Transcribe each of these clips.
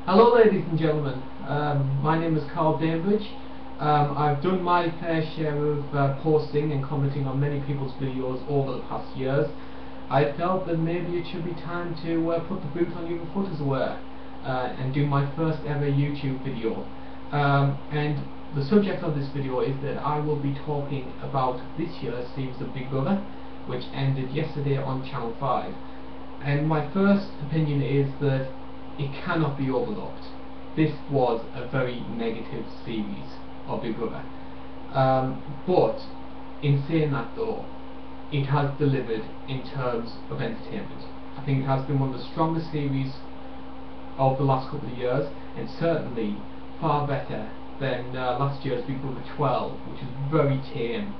Hello ladies and gentlemen, my name is Karl. I've done my fair share of posting and commenting on many people's videos over the past years. I felt that maybe it should be time to put the boot on the other foot, as it were, and do my first ever YouTube video. And the subject of this video is that I will be talking about this year's series of Big Brother, which ended yesterday on Channel 5. And my first opinion is that it cannot be overlooked. This was a very negative series of Big Brother. But in saying that though, it has delivered in terms of entertainment. I think it has been one of the strongest series of the last couple of years, and certainly far better than last year's Big Brother 12, which was very tame,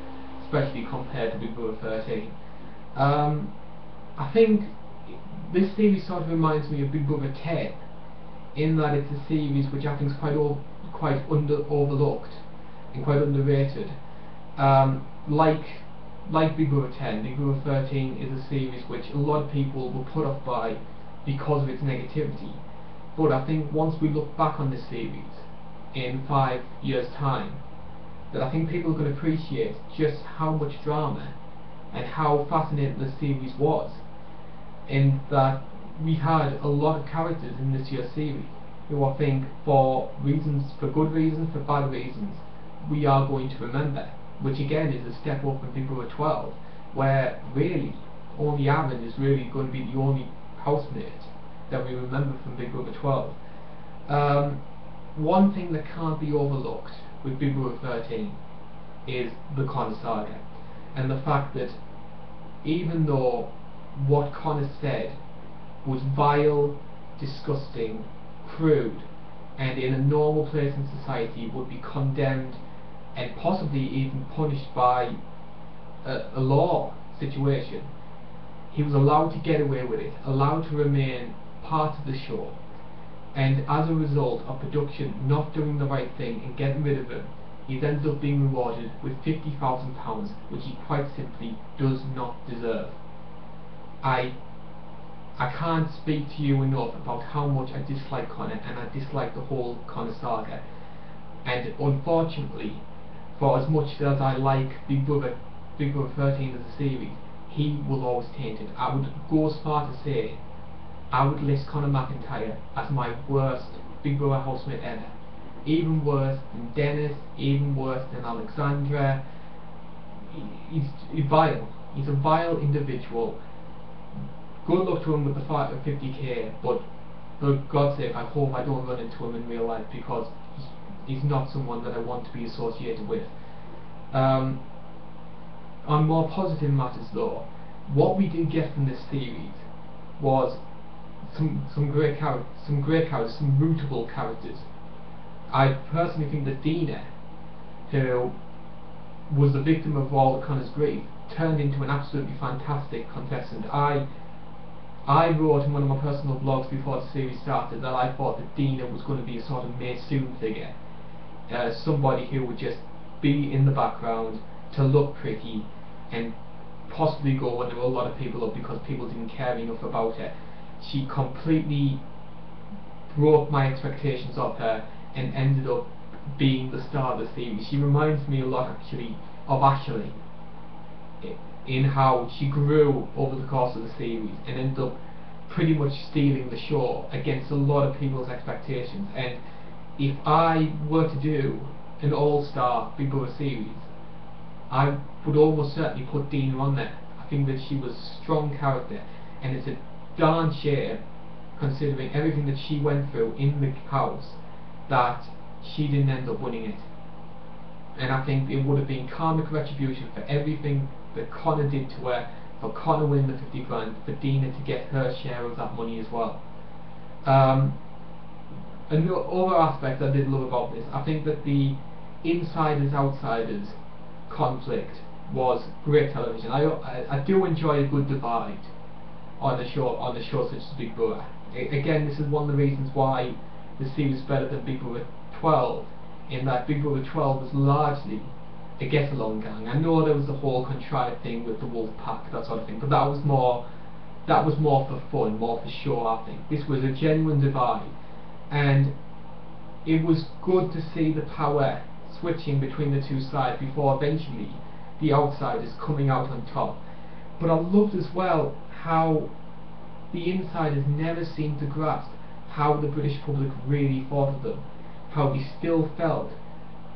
especially compared to Big Brother 13. I think this series sort of reminds me of Big Brother 10, in that it's a series which I think is quite overlooked and quite underrated. Like Big Brother 10, Big Brother 13 is a series which a lot of people were put off by because of its negativity. But I think once we look back on this series in 5 years' time, that I think people are going to appreciate just how much drama and how fascinating the series was, in that we had a lot of characters in this year's series who I think for good reasons, for bad reasons, we are going to remember, which again is a step up from Big Brother 12, where really only Aaron is really going to be the only housemate that we remember from Big Brother 12. One thing that can't be overlooked with Big Brother 13 is the Connor saga, and the fact that even though what Connor said was vile, disgusting, crude, and in a normal place in society would be condemned and possibly even punished by a law situation, he was allowed to get away with it, allowed to remain part of the show, and as a result of production not doing the right thing and getting rid of him, he ends up being rewarded with £50,000, which he quite simply does not deserve. I can't speak to you enough about how much I dislike Connor, and I dislike the whole Connor saga. And unfortunately, for as much as I like Big Brother 13 as a series, he will always taint it. I would go as far to say I would list Conor McIntyre as my worst Big Brother housemate ever. Even worse than Dennis, even worse than Alexandra. He's vile. He's a vile individual. Good luck to him with the 50k, but for God's sake, I hope I don't run into him in real life, because he's not someone that I want to be associated with. On more positive matters though, what we did get from this series was some great characters, some rootable characters. I personally think that Dina, who was the victim of all of Connor's grief, turned into an absolutely fantastic contestant. I wrote in one of my personal blogs before the series started that I thought that Dina was going to be a sort of May Soon figure, somebody who would just be in the background to look pretty and possibly go when there were a lot of people up because people didn't care enough about her. She completely broke my expectations of her and ended up being the star of the series. She reminds me a lot actually of Ashley, in how she grew over the course of the series and ended up pretty much stealing the show against a lot of people's expectations. And if I were to do an all-star Big Brother series, I would almost certainly put Dina on there. I think that she was a strong character, and it's a darn shame, considering everything that she went through in the house, that she didn't end up winning it. And I think it would have been karmic retribution for everything that Connor did to her, for Connor winning the 50 grand, for Dina to get her share of that money as well. Another aspect I did love about this, I think that the insiders-outsiders conflict was great television. I do enjoy a good divide on a show such as Big Brother. Again, this is one of the reasons why the series is better than Big Brother 12, in that Big Brother 12 was largely a get-along gang. I know there was the whole contrived thing with the wolf pack, that sort of thing, but that was more for fun, more for show, I think. This was a genuine divide, and it was good to see the power switching between the two sides before eventually the outsiders coming out on top. But I loved as well how the insiders never seemed to grasp how the British public really thought of them, how they still felt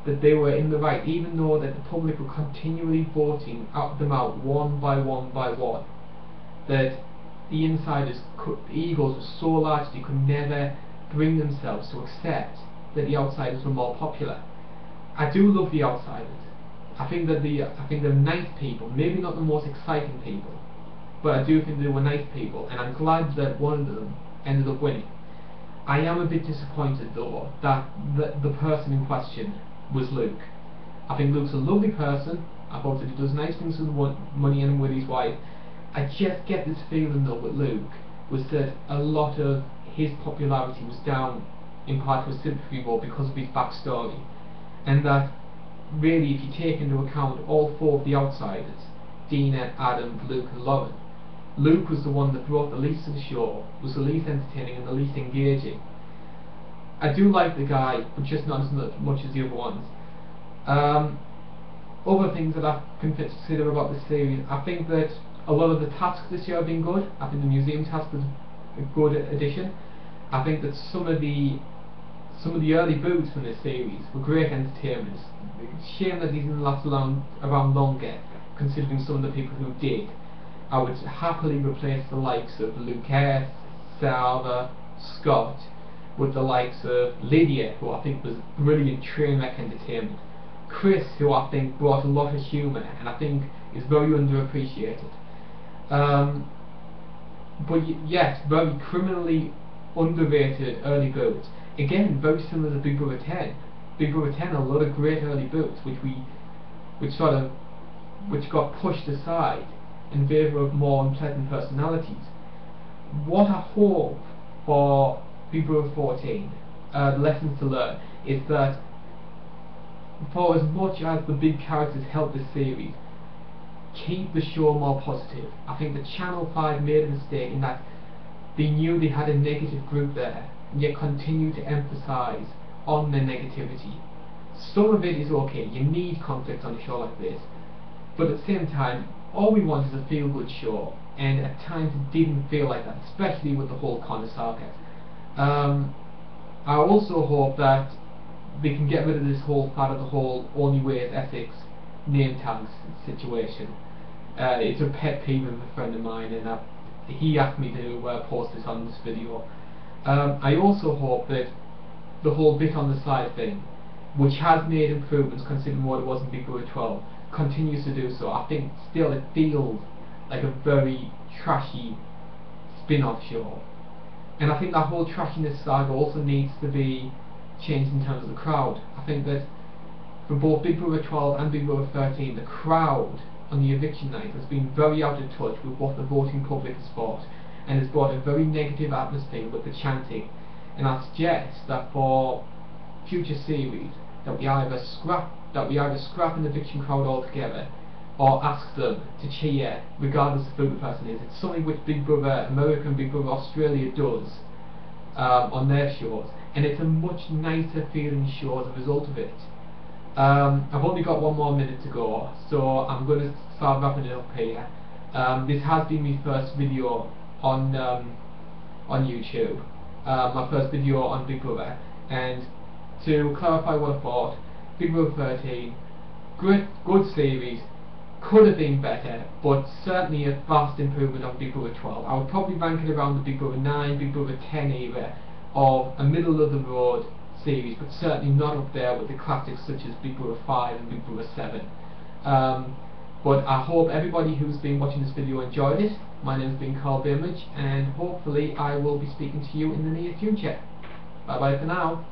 that they were in the right, even though that the public were continually voting them out one by one by one. That the insiders, the egos were so large they could never bring themselves to accept that the outsiders were more popular. I do love the outsiders. I think they're nice people, maybe not the most exciting people, but I do think they were nice people, and I'm glad that one of them ended up winning. I am a bit disappointed though that the person in question was Luke. I think Luke's a lovely person. I thought that he does nice things with money and with his wife. I just get this feeling though with Luke was that a lot of his popularity was down in part to a sympathy vote because of his backstory, and that really, if you take into account all four of the outsiders, Dina, Adam, Luke and Lauren, Luke was the one that brought the least to the show, was the least entertaining and the least engaging. I do like the guy, but just not as much as the other ones. Other things that I can consider about this series, I think that a lot of the tasks this year have been good. I think the museum task was a good addition. I think that some of the early booths from this series were great entertainments. Shame that these didn't last around longer, considering some of the people who did. I would happily replace the likes of Lucas, Salva, Scott with the likes of Lydia, who I think was brilliant train wreck entertainment, Chris, who I think brought a lot of humour and I think is very underappreciated. But yes, very criminally underrated early boots. Again, very similar to Big Brother 10. Big Brother 10 had a lot of great early boots which got pushed aside in favour of more unpleasant personalities. What I hope for Big Brother 14, the lessons to learn, is that for as much as the big characters help this series, keep the show more positive. I think that Channel 5 made a mistake in that they knew they had a negative group there, and yet continue to emphasise on the negativity. Some of it is okay, you need conflict on a show like this, but at the same time, all we want is a feel-good show, and at times it didn't feel like that, especially with the whole Connor saga. I also hope that they can get rid of this whole part of the whole only way is Essex name tags situation. It's a pet peeve of a friend of mine, and he asked me to post this on this video. I also hope that the whole bit on the side thing, which has made improvements considering what it was in Big Brother 12, continues to do so. I think still it feels like a very trashy spin-off show, and I think that whole trashiness saga also needs to be changed in terms of the crowd. I think that for both Big Brother 12 and Big Brother 13, the crowd on the eviction night has been very out of touch with what the voting public has thought, and has brought a very negative atmosphere with the chanting. And I suggest that for future series that we either scrap an eviction crowd altogether, or ask them to cheer regardless of who the person is. It's something which Big Brother America and Big Brother Australia does on their shows, and it's a much nicer feeling show as a result of it. I've only got one more minute to go, so I'm going to start wrapping it up here. This has been my first video on YouTube, my first video on Big Brother, and to clarify what I thought, Big Brother 13, good series, could have been better, but certainly a vast improvement on Big Brother 12. I would probably rank it around the Big Brother 9, Big Brother 10 era of a middle of the road series, but certainly not up there with the classics such as Big Brother 5 and Big Brother 7. But I hope everybody who's been watching this video enjoyed it. My name's been Karl, and hopefully I will be speaking to you in the near future. Bye bye for now.